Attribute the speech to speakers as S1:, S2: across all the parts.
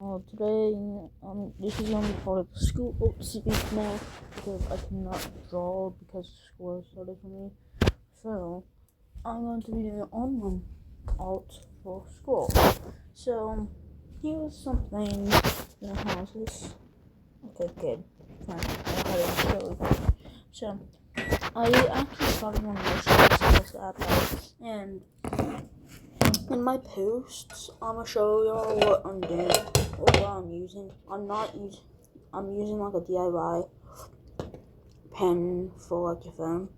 S1: Today, this is gonna be part of the school speak now because I cannot draw because school has started for me. So, I'm going to be doing online art for school. So, here's something that has this. Okay, good. Fine. So, I actually started on this app, and in my posts, I'm gonna show y'all what I'm doing, or what I'm using. I'm using like a DIY pen for like your phone.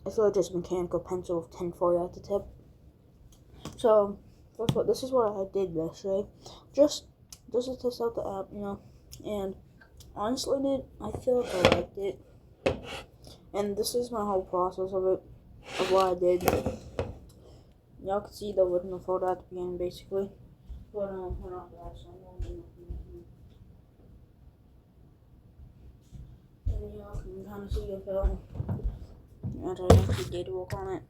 S1: It's really just a mechanical pencil with tinfoil at the tip. So, first of all, this is what I did yesterday. Just to test out the app, and honestly, I feel like I liked it. And this is my whole process of it, of what I did. Y'all can see the original photo at the beginning, basically. But, we're not that, so I'm going to do and y'all can kind of see the film. And I actually did work on it.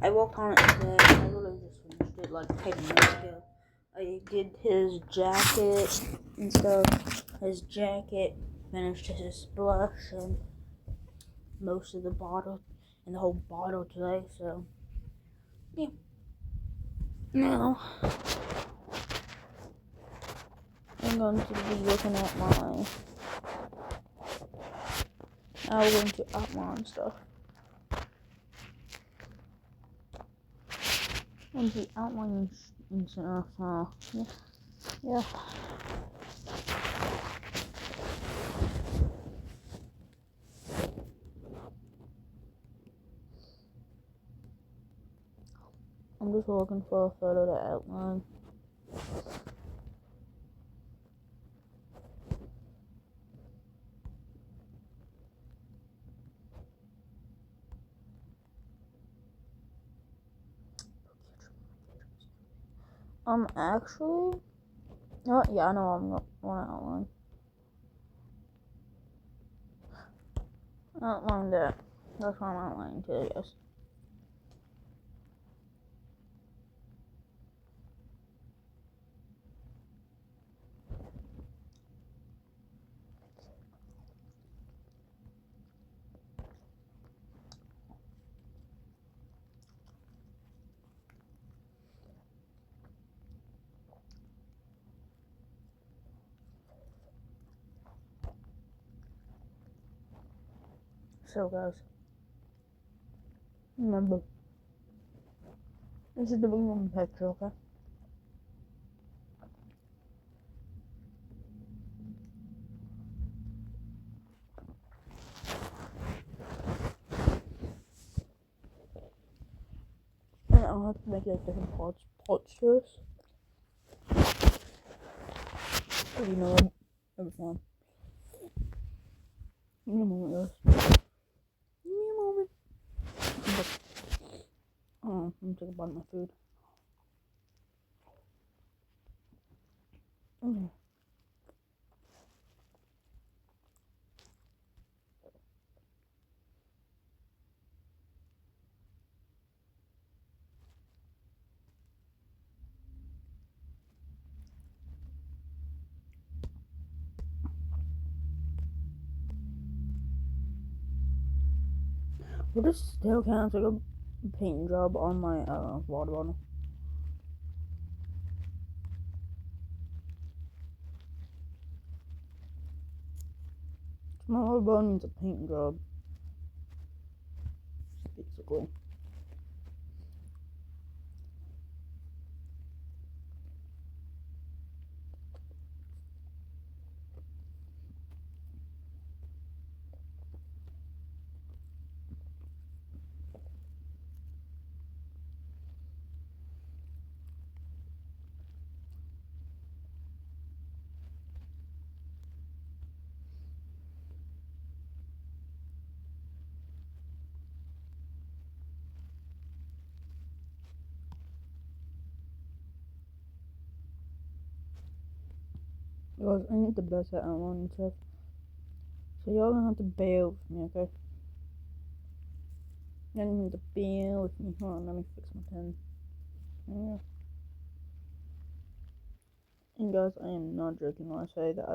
S1: I worked on it today. I literally just finished it like 10 minutes ago. I did his jacket and stuff. His jacket, finished his blush and most of the bottle and the whole bottle today. So, yeah. Now, I'm going to be looking at I'm going to outline stuff. And the outlining and stuff. Yeah. I'm just looking for a photo to outline. Actually, yeah, I know I'm going to outline that. That's what I'm outlining today, yes. So, guys, remember, this is the beginning of the picture, okay? And I'll have to make like different parts to this. You know, every time. Give me a moment, guys. Give me a moment. I'm gonna take a bite of my food. Okay. Well, this still counts like a paint job on my water bottle. My water bottle needs a paint job, basically. Guys, I ain't the best at outlining stuff. So y'all gonna have to bear with me, okay? Y'all gonna have to bear with me. Hold on, let me fix my pen. Yeah. And guys, I am not joking when I say that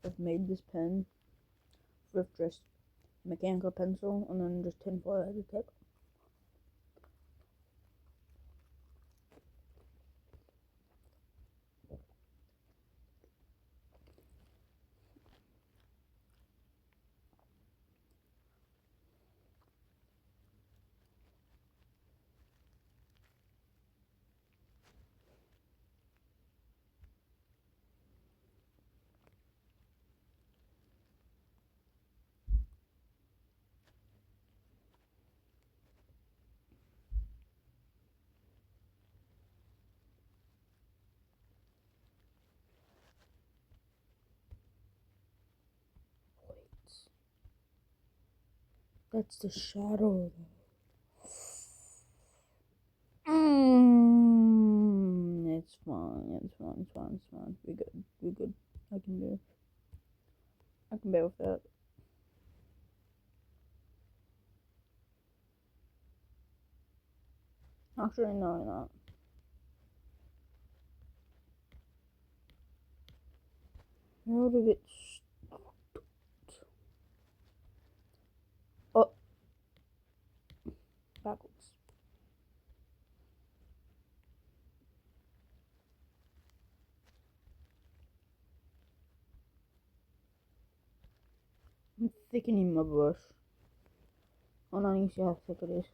S1: I've made this pen with just mechanical pencil and then just tinfoil as a tip. That's the shadow. It's fine. It's fine. It's fine. It's fine. We good. We good. I can bear with that. Actually, no, I'm not. How did it? Oh, backwards. I'm thickening my brush. Oh no, you see how thick it is.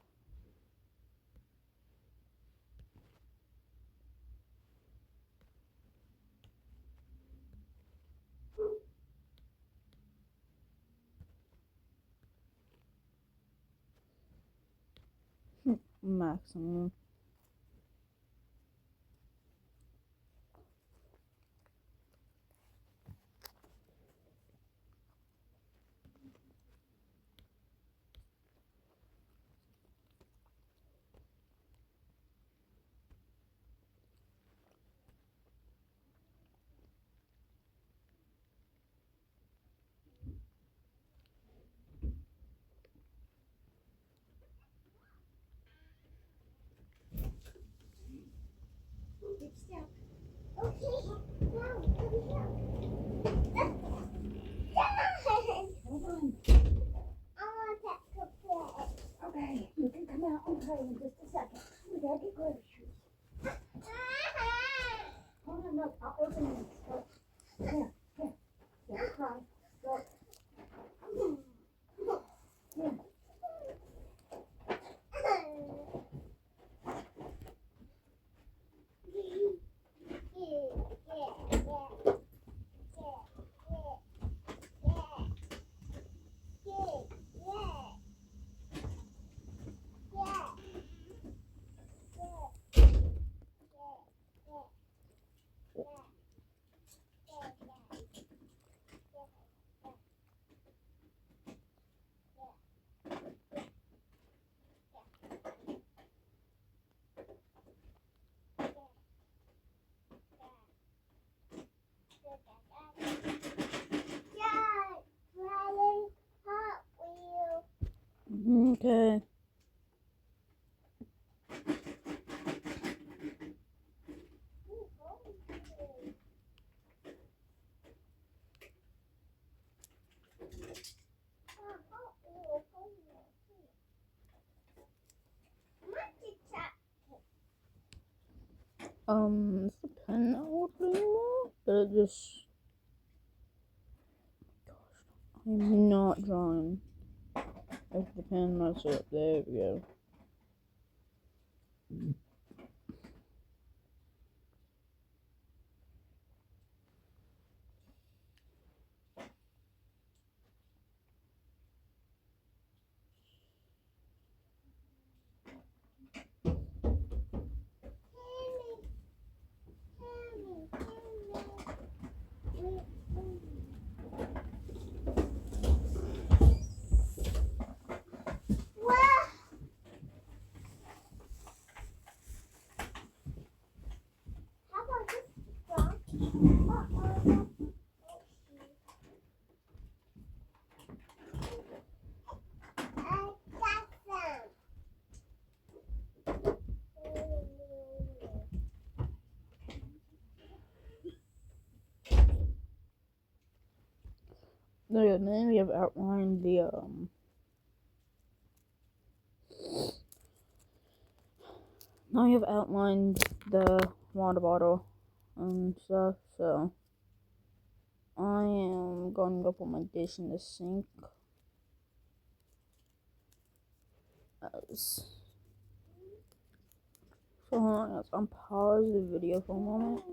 S1: Maximum.
S2: Okay, you can come out and play in just a second. We gotta get groceries. Hold on, look, I'll open this. Look. Here, here. Don't cry. Look. Here.
S1: Okay. Is the pen not working anymore? But it just. Gosh, I'm not drawing. If the pen mess up, there we go. Then we have outlined the now we have outlined the water bottle and stuff, so I am going to put my dish in the sink. So hold on, let's unpause the video for a moment.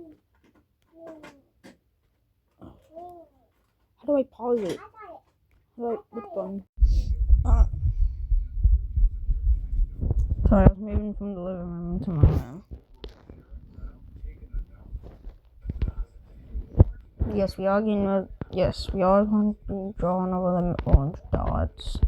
S1: How do I pause it? Which button? Sorry, I was moving from the living room to my room. Yes, we are going to be drawing over them orange dots.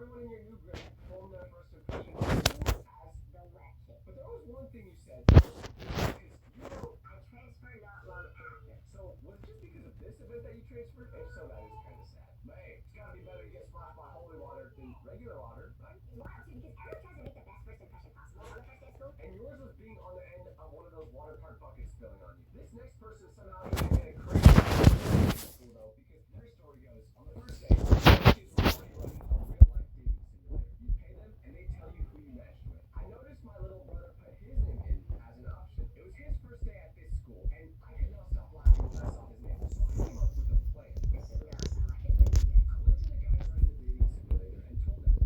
S3: everyone in your new grade formed their first impression of you as
S2: The wet kid.
S3: but there was one thing you said because you wrote,
S2: I transferred not long after.
S3: so was it just because of this event that you transferred? If so, that is kind of sad. But hey, it's gotta be better to get splashed by holy water than regular water, right?
S2: It's wild too because everyone tries to make the best first impression possible on the first day of school.
S3: And yours was being on the end of one of those water park buckets spilling on you. This next person somehow even made a crazy school though, because their story goes, on the first day, the kids were already running a real life dating simulator. You pay them and they tell you who you matched with. I noticed my little brother put his name in as an option. It was his first day at this school, and I could not stop laughing when I saw his name. So I came up with a plan.
S2: This does not sound like it's gonna be good.
S3: I went to the guys running the dating simulator and told them,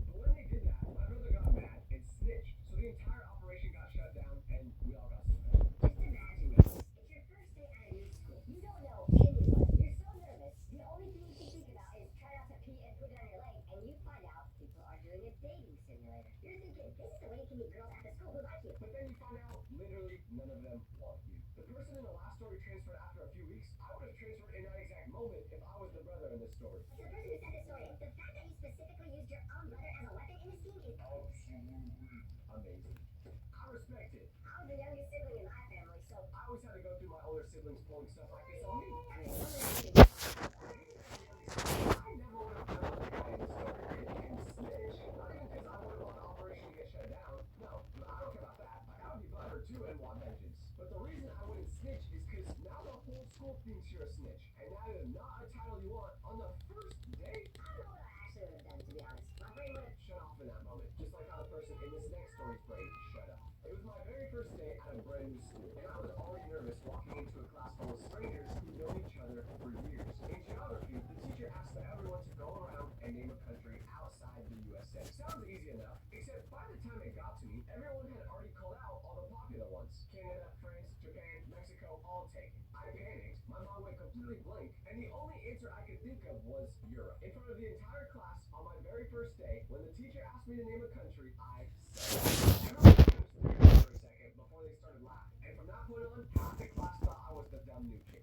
S3: but when they did that, my brother got mad and snitched. So the entire operation got shut down and we all got suspended.
S2: Just imagine this. It's your first day at a new school. You don't know anyone. You're so nervous. The only thing you can think about is try not to pee and put it on your leg, and you find out people are doing a dating simulator. You're thinking, this is the way you can meet girls at the school who like you.
S3: But then you find out literally none of them want you. The person in the last story transferred after a few weeks. I would have transferred in that exact moment if I was the brother in this story.
S2: To the person who said this story, the fact that you specifically used your own brother as a weapon in this scene is
S3: Absolutely amazing. I respect it.
S2: I was the youngest sibling in my family, so
S3: I always had to go through my older siblings pulling stuff like this on me.
S2: I mean, one of the things.
S3: I never would have done what the guy in the story did and snitch. Not even because I would have wanted the operation to get shut down. No, I don't care about that. Like, I would be butthurt too and want vengeance. But the reason I wouldn't snitch is because now the whole school thinks you're a snitch. And that is not a title you want on the first day.
S2: I don't know what I actually would have done, to be honest. My brain would have.
S3: Shut off in that moment. Just like how the person in this next story's brain shut off. It was my very first day at a brand new school. And I was already nervous walking into a class full of strangers who know each other for years. In geography, the teacher asked everyone to go around and name a country outside the USA. Sounds easy enough, except by the time it got to me, everyone had already called out all the popular ones. Canada, France, Japan, Mexico, all taken. I panicked, my mind went completely blank, and the only answer I could think of was Europe. In front of the entire class on my very first day, when the teacher asked me to name a country, I said everyone kind of stared at me for a second before they started laughing. And from that point on, half the class thought I was the dumb new kid.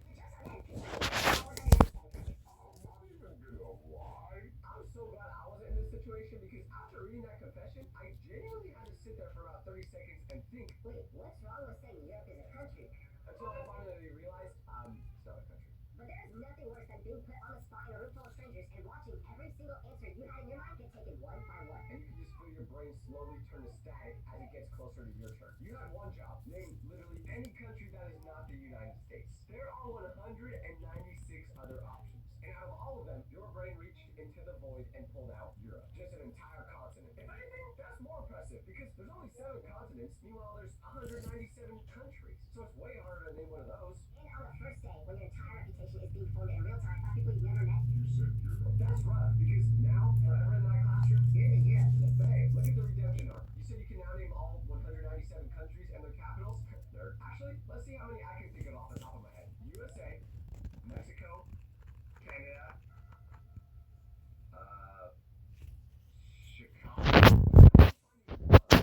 S3: I'm so glad I wasn't in this situation because after reading that confession, I genuinely had to sit there for about 30 seconds and think,
S2: Wait, what's wrong with saying Europe is a country?
S3: until I finally realized, it's not a country.
S2: But there is nothing worse than being put on the spot in a room full of strangers and watching every single answer you had in your mind get taken one by one.
S3: And you can just feel your brain slowly turn to static as it gets closer to your turn. You have one job, name literally any country that is not the United States. There are 196 other options. And out of all of them, your brain reached into the void and pulled out Europe. Just an entire continent. If anything, that's more impressive because there's only 7 continents, meanwhile there's 197 countries. So it's way harder to name one of those.
S2: And on the first day, when your entire reputation is being formed in real time by people you've never met,
S3: You said Europe. That's rough because now, forever in my classroom,
S2: you're the Europe kid.
S3: hey, look at the redemption arc. You said you can now name all 197 countries and their capitals? Nerd. Actually, let's see how many I can think of off the top of my head. USA, Mexico, Canada, Chicago.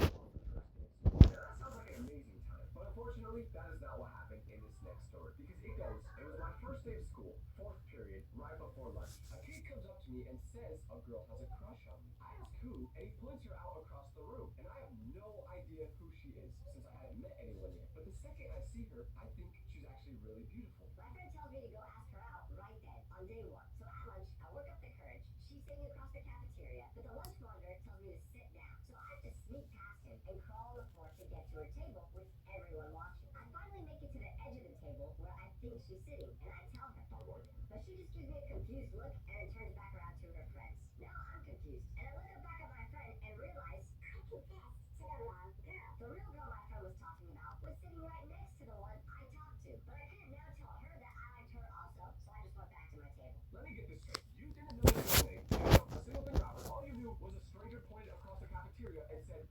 S3: Yeah, that sounds like an amazing time. But unfortunately, that is not what happened in this next story. Because it goes, it was my first day of school, 4th period, right before lunch. A kid comes up to me and says a girl has a crush on me. I ask who, and he points her out across the room. And I have no idea who she is, since I hadn't met anyone yet. But the second I see her, I think she's actually really beautiful.
S2: My friend tells me to go ask her out right then, on day one. So at lunch, I work up the courage. She's sitting across the cafeteria, but the lunch monitor tells me to sit down. So I have to sneak past him and crawl on the floor to get to her table with everyone watching. I finally make it to the edge of the table where I think she's sitting, and I tell her. But she just gives me a confused look and then turns back around to her friends. Now I'm confused, and I look back at my friend and realize I confessed to the wrong girl. The real girl my friend was talking about was sitting right next to the one I talked to. But I couldn't now tell her that I liked her also, so I just went back to my table.
S3: Let me get this straight. You didn't know your name. You didn't know a single thing about her. All you knew was a stranger pointed across the cafeteria and said,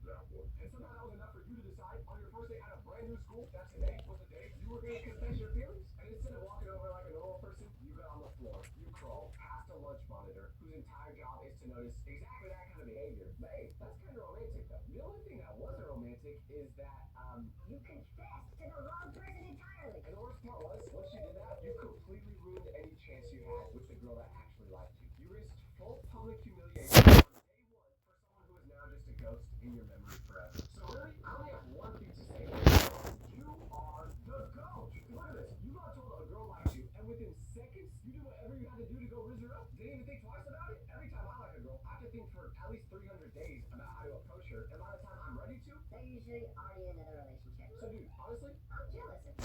S3: that one. And somehow that was enough for you to decide on your first day at a brand new school that today was the day you were going to confess your feelings. And instead of walking over like a normal person, you got on the floor. You crawl past a lunch monitor whose entire job is to notice exactly that kind of behavior. But hey, that's kind of romantic though. The only thing that wasn't romantic is that,
S2: You confessed to the wrong person entirely.
S3: and the worst part was, once you did that, you completely ruined any chance in your memory forever. So really, I only have one thing to say. You are the GOAT. Look at this. You got told a girl likes you, and within seconds, you did whatever you had to do to go riz her up. Didn't even think twice about it. Every time I like a girl, I have to think for at least 300 days about how to approach her, and by the time I'm ready to,
S2: They're usually already in another relationship.
S3: so dude, honestly,
S2: I'm jealous of you.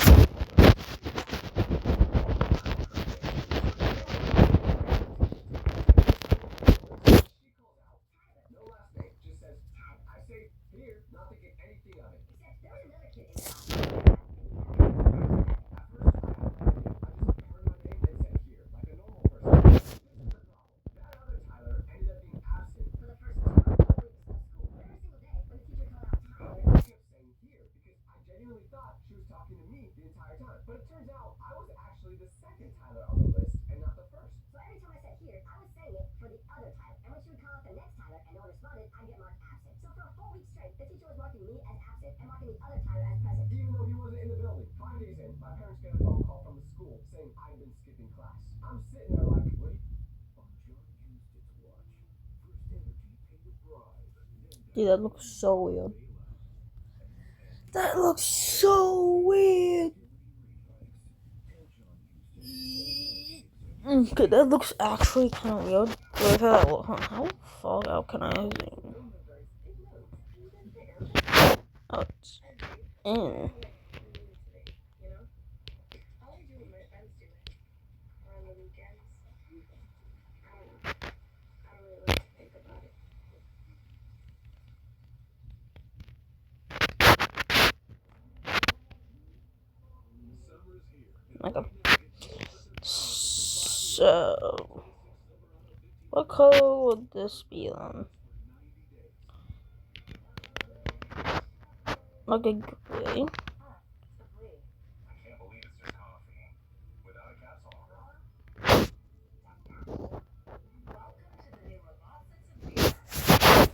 S3: she calls out Tyler. No last name, just says Tyler. I say here, not thinking anything of it.
S2: Except there was another kid in the house.
S3: At first, I had no idea. I just heard my name and said here, like a normal person. This is the problem. That other Tyler ended up being absent
S2: For the first 2 weeks of school. Every single day, when the teacher called out Tyler,
S3: I kept saying here because I genuinely thought she was talking to me the entire time. But it turns out I was actually the second Tyler on the list and not the first.
S2: so every time I said here, I was saying it for the other Tyler. And when she would call out the next Tyler and no one responded, I'd get marked absent. So for a full week straight, the teacher was marking me as absent and marking the other Tyler as present.
S3: Even though he wasn't in the building. 5 days in, my parents get a phone call from the school saying I'd been skipping class. I'm sitting there like, what? On John Houston's watch, First Energy paid a bribe.
S1: Dude, that looks so weird. That looks so weird. Okay, that looks actually kind of weird. Wait, how far out can I zoom? Oh, it's in. Okay. So, what color would this be then? Like a gray?
S3: I can't believe it's just coffee without a capsule.
S2: Welcome to the new Robotics of Beer.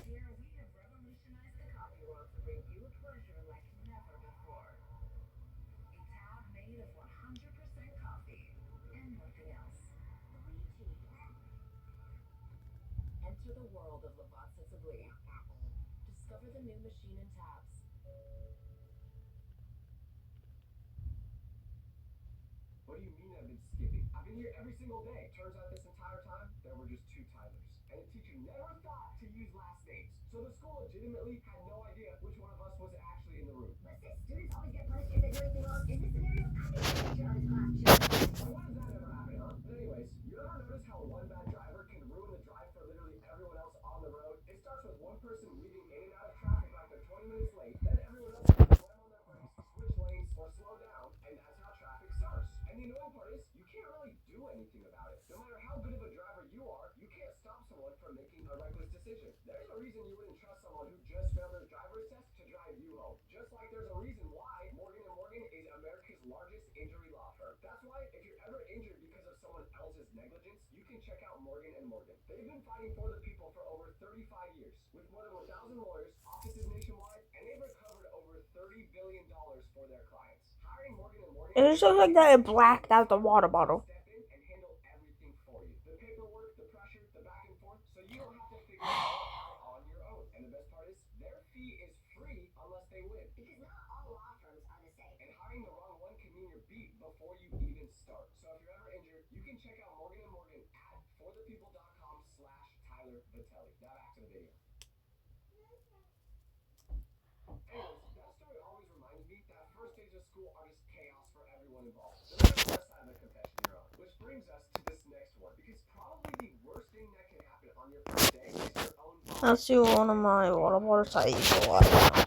S2: Here we have revolutionized the coffee world to bring you pleasure like never before. A tab made of 100% coffee and nothing else. Enter the world of Robotics of Lee. Discover the new machine and tabs.
S3: What do you mean I've been skipping? I've been here every single day. Turns out this entire time, there were just 2 Tylers. And the teacher never thought to use last names. So the school legitimately had no idea which one of us was actually in the room.
S2: Let's say students always get punished if they do anything wrong. In this scenario, I think the teacher of his class should.
S3: Why does that ever happen, huh? But anyways, you ever notice how one bad driver can ruin the drive for literally everyone else on the road? It starts with one person weaving in and out of traffic like they're 20 minutes late. Then everyone else has to slam on their brakes, switch lanes, or slow down, and that's how traffic starts. And the annoying part is, you can't really do anything about it. No matter how good of a driver you are, you can't stop someone from making a reckless decision. There's a reason you wouldn't trust someone who just failed their driver's test to drive you home. Just like there's a reason why Morgan & Morgan is America's largest injury law firm. That's why if you're ever injured because of someone else's negligence, you can check out Morgan & Morgan. They've been fighting for the people for over 35 years. With more than 1,000 lawyers, offices nationwide, and they've recovered over $30 billion for their clients. Hiring Morgan & Morgan...
S1: It just looks like that it blacked out the water bottle.
S3: Step in and handle everything for you. The paperwork, the pressure, the back and forth, so you don't have to figure it all out on your own. And the best part is, their fee is free unless they win.
S2: Because not all law firms are the same.
S3: And hiring the wrong one can mean you're beat before you even start. So if you're ever injured, you can check out Morgan & Morgan at forthepeople.com/Tyler Vitelli. Now back to the video. Anyways, that story always reminds me that first days of school are just chaos for everyone involved. No matter what side of the confession you're on. Which brings us to this next one. Because probably the worst thing that can happen on your first day is your own boss.
S1: Let's see one of my water bottles I use a lot.
S3: I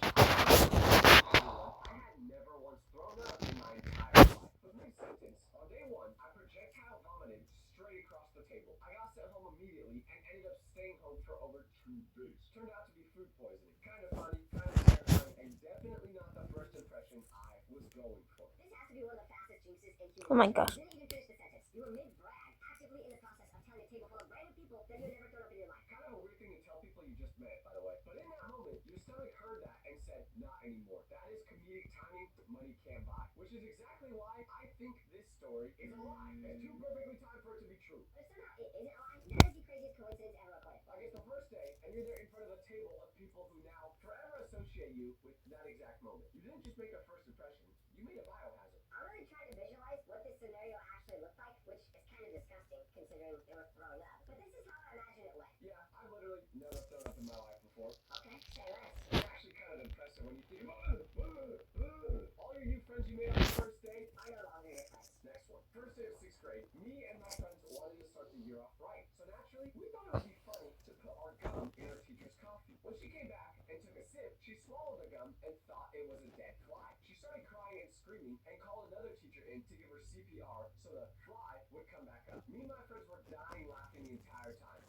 S3: had never once thrown up in my entire life. But mid-sentence, on day 1, I projectile vomited straight across the table. I got sent home immediately and ended up staying home for over 2 days. Turned out to be food poisoning. Kind of funny, kind of terrifying, and definitely not the first impression I was going for.
S2: This has to be one of the fastest jinxes in human
S1: Oh my gosh.
S2: You didn't even finish the sentence. You were mid-brag, actively in the process of telling a table full of random people that you had never thrown up in your life.
S3: Kind of a weird thing to tell people you just met, by the way. But in that moment, your stomach heard that and said, not anymore. That is comedic timing money can't buy. Which is exactly why I think this story is a lie. It's too perfectly timed for it to be true.
S2: But if somehow it isn't a lie, that is the craziest coincidence ever recorded.
S3: Like it's the first day, and you're there in front of a table of people who now, forever you with that exact moment. You didn't just make a first impression, you made a biohazard.
S2: I'm really trying to visualize what this scenario actually looked like, which is kind of disgusting considering they were throwing up. But this is how I imagine it went.
S3: Yeah, I've literally never thrown up in my life before.
S2: Okay, say less.
S3: It's actually kind of impressive when you think all your new friends you made on the first day
S2: Are no longer your friends.
S3: Next one. First day of 6th grade, me and my friends wanted to start the year off right. So naturally, we thought it would be funny to put our gum in our teacher's coffee. When she came back and took a sip, she swallowed the gum and thought it was a dead fly. She started crying and screaming and called another teacher in to give her CPR so the fly would come back up. Me and my friends were dying laughing the entire time.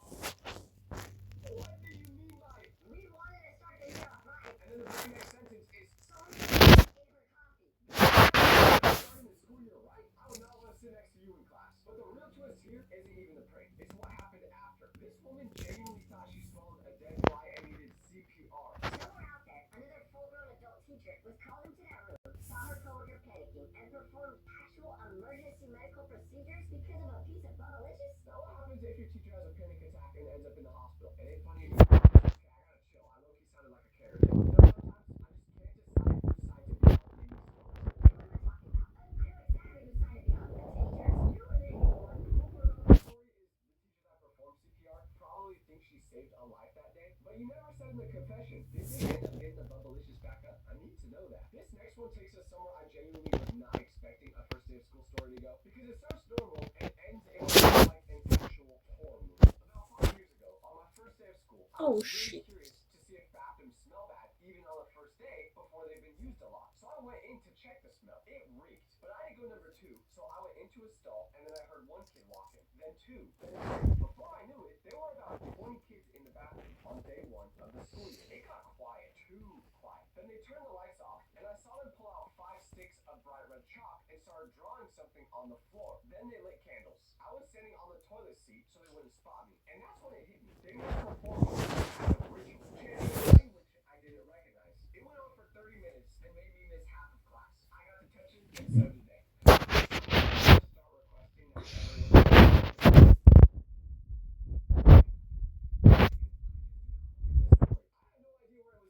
S3: What do you mean by
S2: We wanted to start the year off right.
S3: And then the very next sentence is
S2: Someone in her coffee.
S3: starting the school year right? I would not want to sit next to you in class. But the real twist here isn't even the prank. It's what happened after. This woman genuinely thought she swallowed a dead fly and needed CPR.
S2: Somewhere out there, another full-grown adult teacher was called into that room, saw her coworker panicking, and performed actual emergency medical procedures because of a piece of bubblicious.
S3: Now what happens if your teacher has a panic attack and ends up in the hospital? It ain't funny anymore. Okay, I gotta chill. I low-key sounded like a carrot. There are sometimes I just can't decide whose side to be on in these stories.
S2: What am I talking about? I know exactly whose side to be on. The teachers.
S3: You and me, Lauren. The cool part about this story is the teacher that performed CPR probably thinks she saved a life that day, but you never said in the confession, did they end up getting the bubblicious backup? I need to know that. This next one takes us somewhere I genuinely was not expecting a first day of school story to go, because it starts normal and ends in like an actual horror movie. About 5 years ago, on my first day of school, I
S1: Oh,
S3: was really
S1: shit.
S3: curious to see if bathrooms smell bad even on the first day before they've been used a lot. So I went in to check the smell. It reeked, but I didn't go number 2, so I went into a stall and then I heard one kid walk in, then 2, then 3. Before I knew it, there were about 20 kids in the bathroom on day 1 of the school year. It got quiet, too quiet. Then they turned the lights off and I saw them pull out 5 sticks of bright red chalk and started drawing something on the floor. Then they lit candles. I was standing on the toilet seat so they wouldn't spot me, and that's when it hit me. They were performing some kind of ritual, chanting a language I didn't recognize. It went on for 30 minutes and made me miss half of class. I got detention and so did they. Start requesting that everyone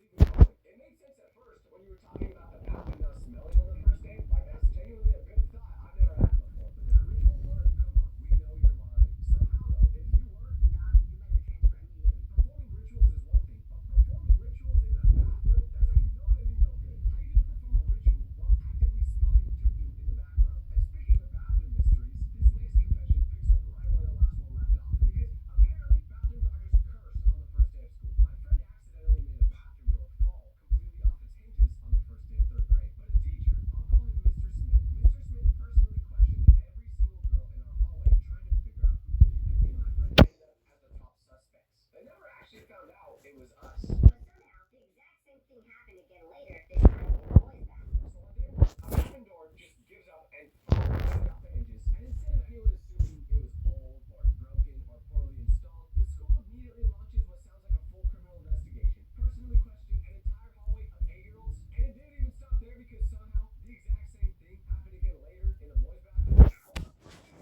S3: It made sense at first when you were talking about the bathroom not smelling on the first day. Like, that's genuinely a good thought I've never had before. But that ritual part, come on, we know you're lying. Somehow though, if you were,
S2: Dog, you better transfer immediately.
S3: performing rituals is one thing, but performing rituals in a bathroom? That's how you know they mean no good. How you gonna perform a ritual while actively smelling doo-doo in the background? And speaking of bathroom mysteries, this next confession picks up right where the last one left off. Because apparently bathrooms are just cursed on the first day of school. My friend accidentally made a bathroom door fall completely off its hinges on the first day of 3rd grade. But a teacher, I'll call him Mr. Smith. Mr. Smith personally questioned every single girl in our hallway trying to figure out who did it. And me and my friend ended up as the top suspects. They never actually found out it was us.
S2: But somehow, the exact same thing happened again later, this time in the boys' bathroom.
S3: So one day, a bathroom door just gives up and falls right off the hinges. And instead of anyone assuming it was old or broken or poorly installed, the school immediately launches what sounds like a full criminal investigation, personally questioning an entire hallway of 8-year-olds. And it didn't even stop there because somehow the exact same thing happened again later in the boys' bathroom.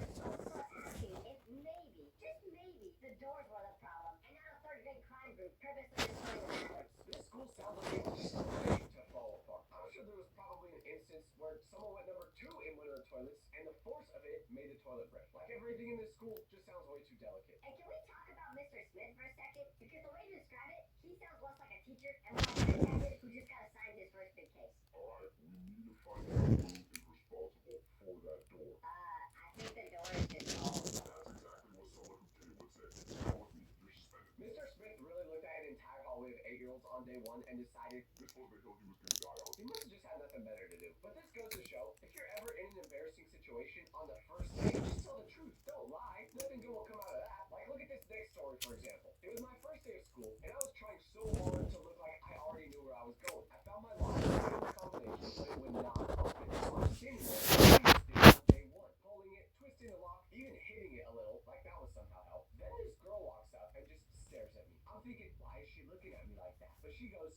S2: Asking if maybe, just maybe, the doors were the problem, and not a 3rd grade crime group purposely destroying the bathroom.
S3: This school sounds like it's ready to fall apart. I'm sure there was probably an instance where someone went number 2 in one of the toilets, and the force of it made the toilet break. Like, everything in this school just sounds way too delicate.
S2: And can we talk about Mr. Smith for a second? Because the way you describe it, he sounds less like a teacher and more like a detective who just got assigned his first big case.
S4: Alright, we need to find out who is responsible for that door.
S2: I think the door is just old.
S4: That's exactly what someone who came would say. Come with me, you're suspended.
S3: Mr. Smith really looked at an entire hallway of 8-year-olds on day 1 and decided
S4: This was the hill he was gonna die on.
S3: he must have just had nothing better to do. But this goes to show, if you're ever in an embarrassing situation on the first day, just tell the truth. Don't lie. Nothing good will come out of that. Like, look at this next story, for example. It was my first day of school, and I was trying so hard to look like I already knew where I was going. I found my locker in the combination, but it would not open. So I'm standing there, trying to stay on day 1, pulling it, twisting the lock, even hitting it a little, like that would somehow help. Then this girl walks up and just stares at me. I'm thinking, why is she looking at me like that? But she goes,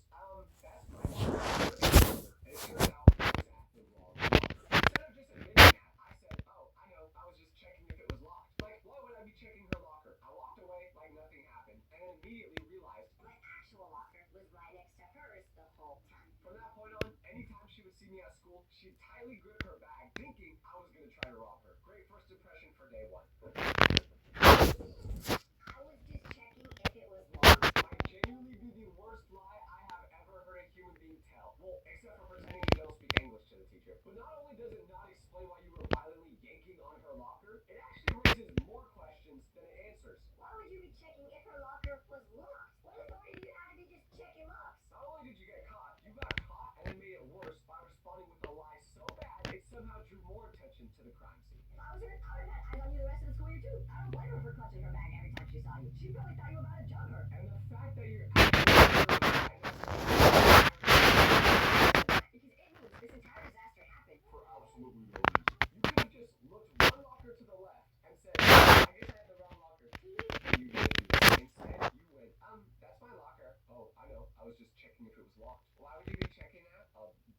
S3: that's my locker. And it turns out exactly wrong. Instead of just admitting that, I said, oh, I know, I was just checking if it was locked. Like, why would I be checking her locker? I walked away like nothing happened, and immediately realized
S2: My actual locker was right next to hers the whole time.
S3: me at school, she'd tightly grip her bag, thinking I was gonna try to rob her. Great first impression for day one.
S2: I was just checking if it was locked.
S3: Might genuinely be the worst lie I have ever heard a human being tell. Well, except for pretending you don't speak English to the teacher. But not only does it not explain why you were violently yanking on her locker, it actually raises more questions than it answers.
S2: Why would you be checking if her locker was locked? What authority do you have to be just checking locks?
S3: Not only did you get caught, you got caught and it made it worse by responding with a lie so bad it somehow drew more attention to the crime scene.
S2: If I was her, I would have had eyes on you the rest of the school year too. I don't blame her for clutching her bag every time she saw you. She probably thought you were about to jug her.
S3: And the fact that you're actually
S2: Because it means this entire disaster happened.
S4: for absolutely no reason.
S3: you could have just looked one locker to the left and said, I guess I had the wrong locker. And you didn't do that. Instead, you went, that's my locker. Oh, I know. I was just checking if it was locked. Why would you be checking that?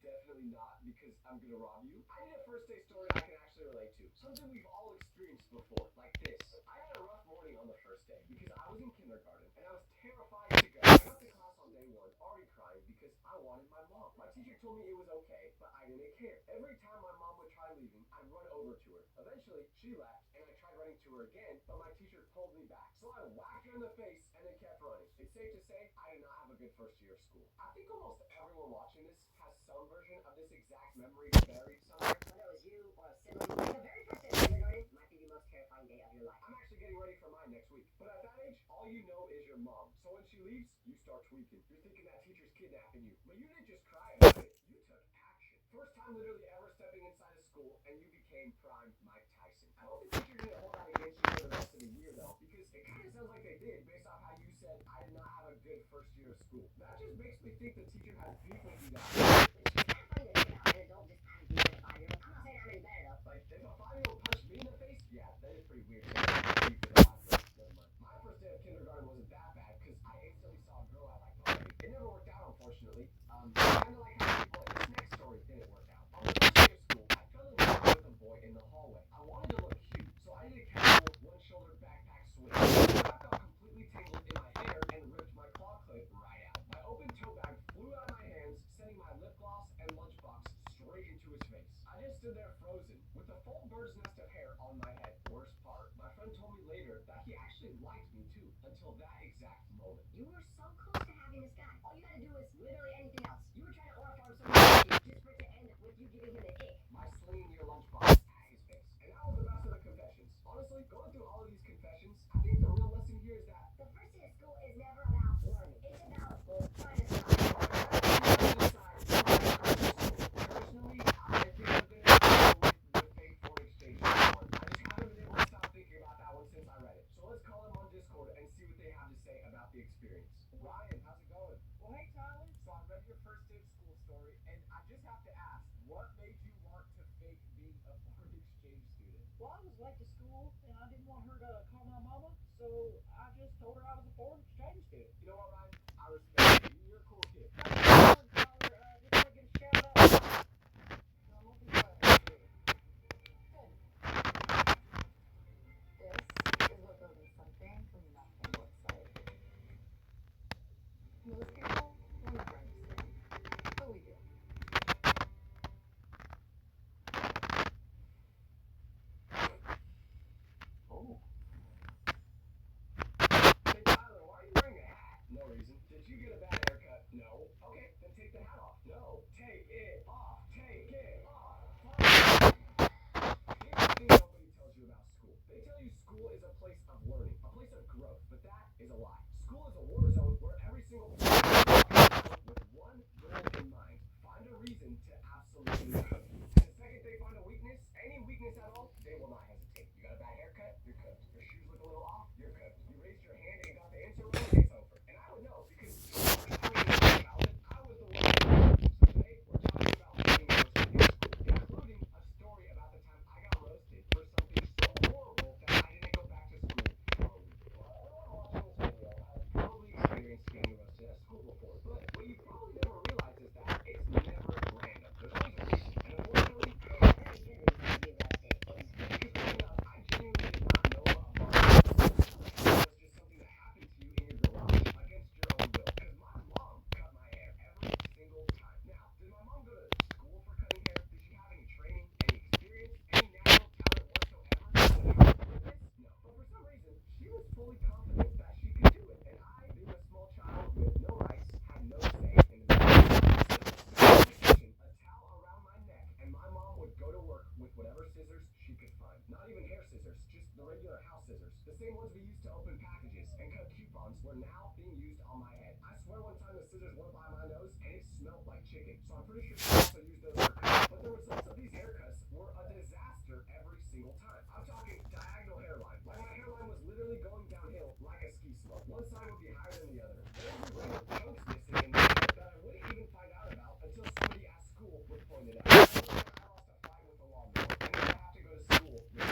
S3: Definitely not, because I'm gonna rob you. I need a first day story I can actually relate to. Something we've all experienced before, like this. I had a rough morning on the first day because I was in kindergarten and I was terrified to go. I got to class on day one already crying because I wanted my mom. My teacher told me it was okay, but I didn't care. Every time my mom would try leaving, I'd run over to her. Eventually, she left and I tried running to her again, but my teacher pulled me back. So I whacked her in the face and then kept running. It's safe to say I did not have a good first year of school. I think almost everyone watching this has some version of this exact memory buried somewhere.
S2: Whether it was you or a sibling, the very first day of kindergarten might be the most terrifying day of your life.
S3: I'm actually getting ready for mine next week. But at that age, all you know is your mom. So when she leaves, you start tweaking. You're thinking that teacher's kidnapping you. But you didn't just cry about it. You took action. First time literally ever stepping inside a school and you became prime Mike Tyson. I hope the teacher didn't hold that against you for the rest of the year though, because it kind of sounds like they did based off how you said I did not have a good first year of school. That just makes me think the teacher had beef with you that way.
S2: Which is kind of funny to think about. An adult just having beef with a 5-year-old. I'm not saying I'm any better though.
S3: Like, if a 5-year-old punched me in the face, yeah, that is pretty weird. Never mind. My first day of kindergarten wasn't that bad because I instantly saw a girl I liked already. It never worked out, unfortunately. Kind of like how people in this next story didn't work out. On the first day of school, I fell in love with a boy in the hallway. I wanted to look cute, so I did a casual one-shoulder backpack swing. I got completely tangled in my hair and ripped my claw clip right out. My open tote bag flew out of my hands, sending my lip gloss and lunchbox straight into his face. I just stood there frozen, with a full bird's nest of hair on my head. Worst part, my friend told me later that he actually liked me too, until that exact moment.
S2: You were so close to having this guy. All you had to do was literally anything else. You were trying to order farm someone just for it to end with you giving him the ick.
S3: My slinging your lunchbox at his face. And that was the best of the confessions. Honestly, going through all of these confessions, I think the real lesson here is that
S2: The first day of school is never about learning. It's about trying to survive.
S3: personally, I think I'm gonna go with the fake foreign exchange one. I just haven't been able to stop thinking about that one since I read it. So let's call them on Discord and see what they have to say about the experience. Ryan, how's it going?
S5: Well, hey Tyler, so I read your first day of school story, and I just have to ask, what made you want to fake being a foreign exchange student? Well, I was late to school, and I didn't want her to call my mama, so I just told her I was a foreign exchange student.
S3: You know what, Ryan? I respect you. You're a cool kid.
S5: Thanks, Tyler. Just want to get a shout out. No, don't be glad.
S2: This is what building something from nothing looks like. Most people will never understand, but we do.
S3: Oh. Hey Tyler, why are you same ones we used to open packages and cut coupons were now being used on my head. I swear one time the scissors went by my nose and it smelled like chicken. So I'm pretty sure she also used those for cuts. But the results of these haircuts were a disaster every single time. I'm talking diagonal hairline. Like my hairline was literally going downhill like a ski slope. One side would be higher than the other. There would be random chunks missing in my hair that I wouldn't even find out about until somebody at school would point it out. I lost a fight with the lawnmower, and now I have to go to school with this.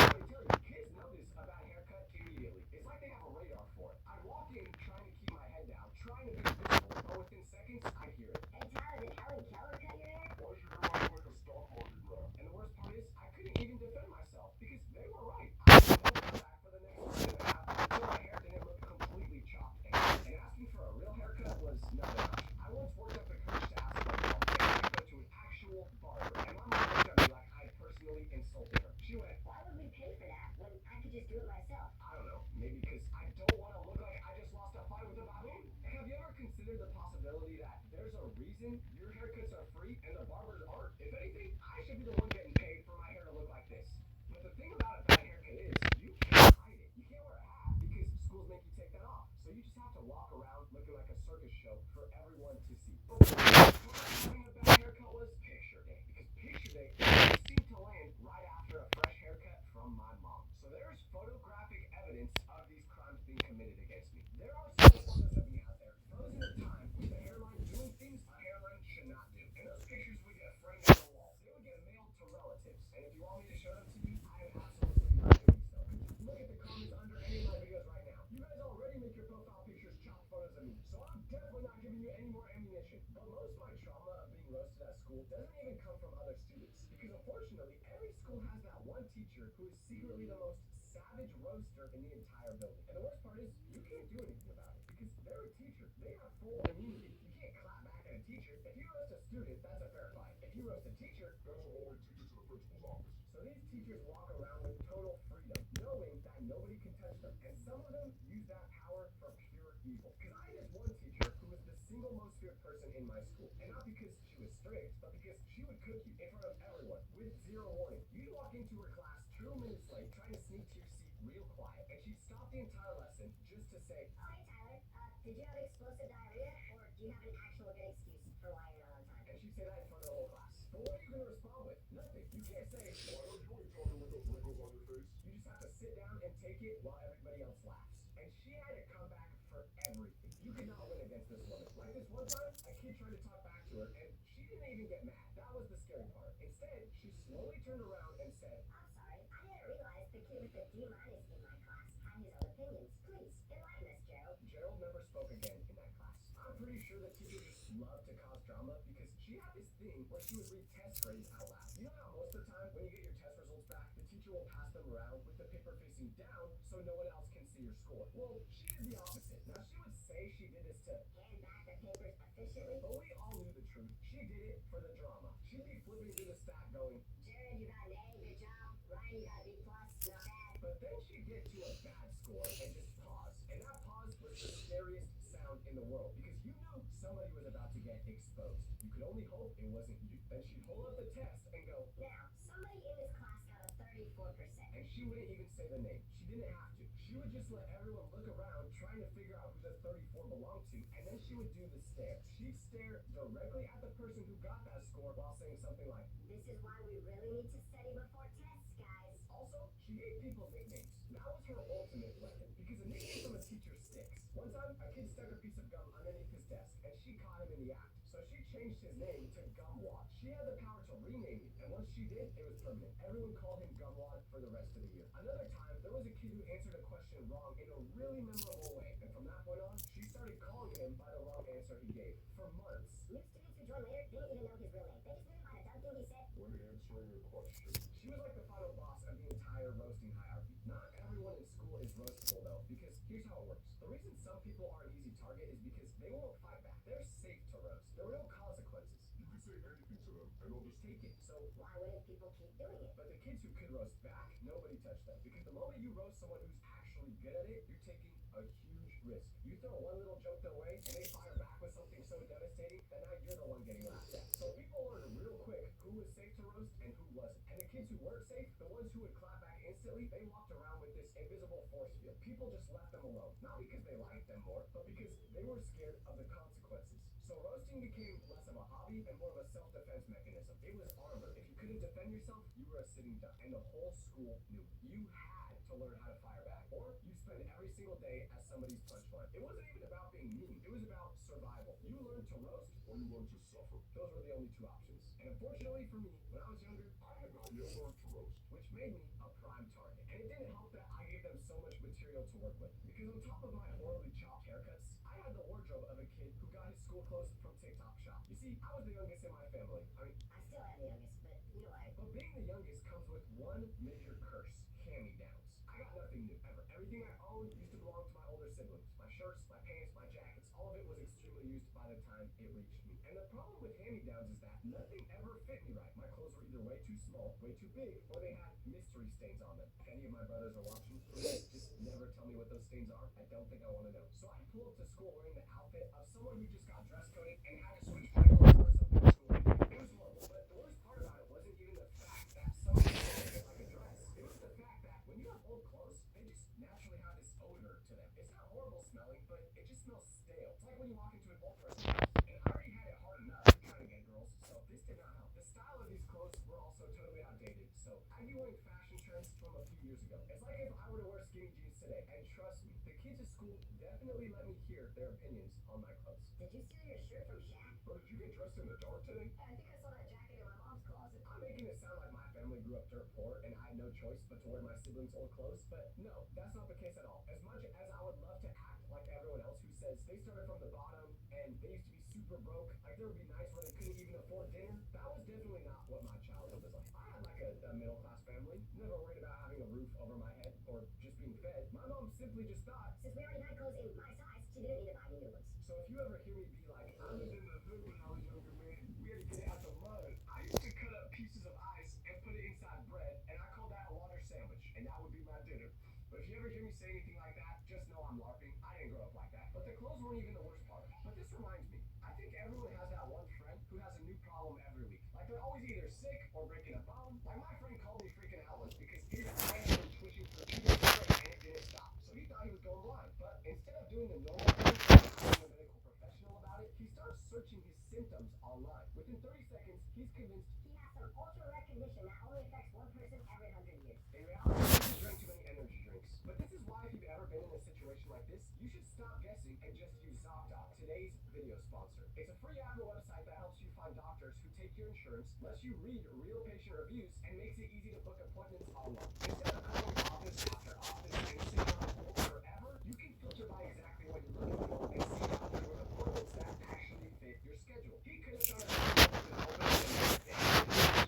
S3: Let me tell you, kids notice a bad haircut immediately. It's like they have a radar for it. I'd walk in trying to keep my head down, trying to be visible, but within seconds, I'd hear it.
S2: Hey Tyler, did Helen Keller cut your hair?
S4: Why is your hairline like a stock market graph?
S3: And the worst part is, I couldn't even defend myself because they were right. I was no comeback for the next month and a half until my hair didn't look completely chopped. And asking for a real haircut was not an option. I once worked up the courage to ask my mom if I could go to an actual barber, and my mom looked at me like I personally insulted her. She went,
S2: Why would we pay for that when I could just do it myself?
S3: I don't know, maybe because I don't want to look like I just lost a fight with a baboon. And have you ever considered the possibility that there's a reason your haircuts are free and the barbers aren't? If anything, I should be the one getting paid for my hair to look like this. But the thing about a bad haircut is, you can't hide it. You can't wear a hat because schools make you take that off. So you just have to walk around looking like a circus show for everyone to see. But the worst part of having a bad haircut was picture day. Because picture day always seemed to land right after a fresh haircut from my mom. So there's photographic evidence of these crimes being committed against me. There are some photos of me out there, frozen in time, with a hairline doing things a hairline should not do. And those pictures would get framed on the wall. They would get mailed to relatives. And if you want me to show them to you, I am absolutely not doing so. Just look at the comments under any of my videos right now. You guys already make your profile pictures chopped photos of me. So I'm definitely not giving you any more ammunition. But most of my trauma of being roasted at school doesn't even come from other students. Because unfortunately, every school has that one teacher who is secretly the most savage roaster in the entire building. And the worst part is, you can't do anything about it. Because they're a teacher. They have full immunity. You can't clap back at a teacher. If you roast a student, that's a fair fight. If you roast a teacher,
S4: That's a whole ticket to the principal's office.
S3: so these teachers walk around with total freedom, knowing that nobody can touch them. And some of them use that power for pure evil. Because I had this one teacher who was the single most feared person in my school. And not because she was strict, but because she would cook you in front of everyone with zero warning. You'd walk into her class 2 minutes late, trying to sneak to your seat real quiet, and she'd stop the entire lesson just to say,
S2: Oh, hey Tyler, did you have explosive diarrhea, or do you have an actual good excuse for why you're not on time?
S3: and she'd say that in front of the whole class. But what are you going to respond with? Nothing. You can't say,
S4: Why are you only talking with those wrinkles on your face?
S3: you just have to sit down and take it while everybody else laughs. And she had to come back for everything. You could not win against this woman. Like this one time, a kid tried to talk back to her, and she didn't even get mad. That was the scary part. Instead, she slowly turned around and said,
S2: I'm sorry, I didn't realize the kid with the D- in my class had his own opinions. Please, enlighten us, Gerald.
S3: Gerald never spoke again in that class. I'm pretty sure that teacher just loved to cause drama because she had this thing where she would read test grades out loud. You know how most of the time when you get your test results back, the teacher will pass them around with the paper facing down so no one else can see your score. Well, she did the opposite. Now she would say she did this to
S2: Hand back the papers efficiently.
S3: but we all knew the truth. She did it for the drama. She'd be flipping through the stack going,
S2: Jared, you got an A, good job. Ryan, you got a B+, not bad.
S3: but then she'd get to a bad score and just pause. And that pause was the scariest sound in the world because you knew somebody was about to get exposed. You could only hope it wasn't you. Then she'd hold up the test and go,
S2: Now, somebody in this class got a 34%.
S3: and she wouldn't even say the name. She didn't have to. She would just let everyone look around trying to figure out who the 34 belonged to, and then she would do the stare. She'd stare directly at the person who got that score while saying something like,
S2: This is why we really need to study before tests, guys.
S3: also, she gave people nicknames. That was her ultimate weapon, because a nickname from a teacher sticks. One time, a kid stuck a piece of gum underneath his desk, and she caught him in the act. So she changed his name to Gumwad. She had the power to rename it, and once she did, it was permanent. Everyone called him Gumwad for the rest of the year. Another time, there was a kid who answered a question wrong in a really memorable way, and from that point on, she started calling him by the wrong answer he gave for months.
S2: New students who joined later didn't even know his real name. They just knew him by the dumb thing he said.
S4: When answering a question.
S3: She was like the final boss of the entire roasting hierarchy. Not everyone in school is roastable though, because here's how it works. The reason some people are an easy target is because they won't fight back. They're safe to roast. There are no consequences.
S4: You can say anything to them, and they'll just
S3: Take it. So,
S2: Why wouldn't people keep doing it?
S3: but the kids who could roast back, nobody touched them. Because the moment you roast someone who's actually good at it, you're taking a huge risk. You throw one little joke their way, and they fire back with something so devastating that now you're the one getting laughed at. So people learned real quick who was safe to roast and who wasn't. And the kids who weren't safe, the ones who would clap back instantly, they walked around with this invisible force sitting duck, and the whole school knew it. You had to learn how to fire back, or you spend every single day as somebody's punchline. It wasn't even about being mean, it was about survival. You learned to roast, or you learned to suffer. Those were the only two options. And unfortunately for me, when I was younger, I had not yet learned to roast, which made me a prime target. And it didn't help that I gave them so much material to work with, because on top of my horribly chopped haircuts, I had the wardrobe of a kid who got his school clothes from TikTok shop. You see, I was the youngest in my family. I mean,
S2: I still am the youngest, but you know I.
S3: but being the youngest comes with one major curse: hand-me-downs. I got nothing new ever. Everything I owned used to belong to my older siblings. My shirts, my pants, my jackets, all of it was extremely used by the time it reached me. And the problem with hand-me-downs is that nothing ever fit me right. My clothes were either way too small, way too big, or they had mystery stains on them. If any of my brothers are watching, please just never tell me what those stains are. I don't think I want to know. So I pull up to school wearing the outfit of someone who just got dress coded and had to switch my clothes for something cool. It was horrible, but the worst part about it wasn't even the fact that somebody fit like a dress. It was the fact that when you have old clothes, they just naturally have this odor to them. It's not horrible smelling, but it just smells stale. It's like when you walk into an old person's house, and I already had it hard enough trying to get girls, so this did not help. The style of these clothes were also totally outdated, so I'd be wearing fashion trends from a few years ago. It's like if I were to wear skinny jeans today, and trust me, the kids at school definitely let me hear their opinions on my clothes.
S2: Did you steal your shirt from Shaq?
S3: Bro, did you get dressed in the dark today?
S2: I think I saw that jacket in my mom's closet.
S3: I'm making it sound like my family grew up dirt poor and I had no choice but to wear my siblings' old clothes, but no, that's not the case at all. As much as I would love to act like everyone else who says they started from the bottom and they used to be super broke, like there would be nights where they couldn't even afford dinner, that was definitely not what my childhood was like. I had like a middle-class family, never worried about having a roof over my head or just being fed. My mom simply just thought,
S2: Since we already had clothes in my size, she didn't need to buy me new ones.
S3: so if you ever hear me be like, I lived in the hood when I was younger, man, we had to get it out the mud. I used to cut up pieces of ice and put it inside bread, and I called that a water sandwich, and that would be my dinner. But if you ever hear me say anything like that, just know I'm LARPing. I didn't grow up like that. But the clothes weren't even the worst part. But this reminds me, I think everyone has that one friend who has a new problem every week. Like they're always either sick or breaking a bone. Like my friend called me freaking out once because his hand had been twitching for 2 days straight and it didn't stop. So he thought he was going blind. But instead of doing the normal thing, calling a medical professional about it, he starts searching his symptoms online. Within 30 seconds, he's convinced
S2: He has some ultra rare condition that only affects one person every 100 years.
S3: in reality, he just drank too many energy drinks. But this is why if you've ever been in a situation like this, you should stop guessing and just use ZocDoc, today's video sponsor. It's a free app or website that helps you find doctors who take your insurance, lets you read real patient reviews, and makes it easy to book appointments online. Instead of calling office after office and sitting on hold forever, you can filter by exactly what you're looking for and see doctors with appointments that actually fit your schedule. He could have done it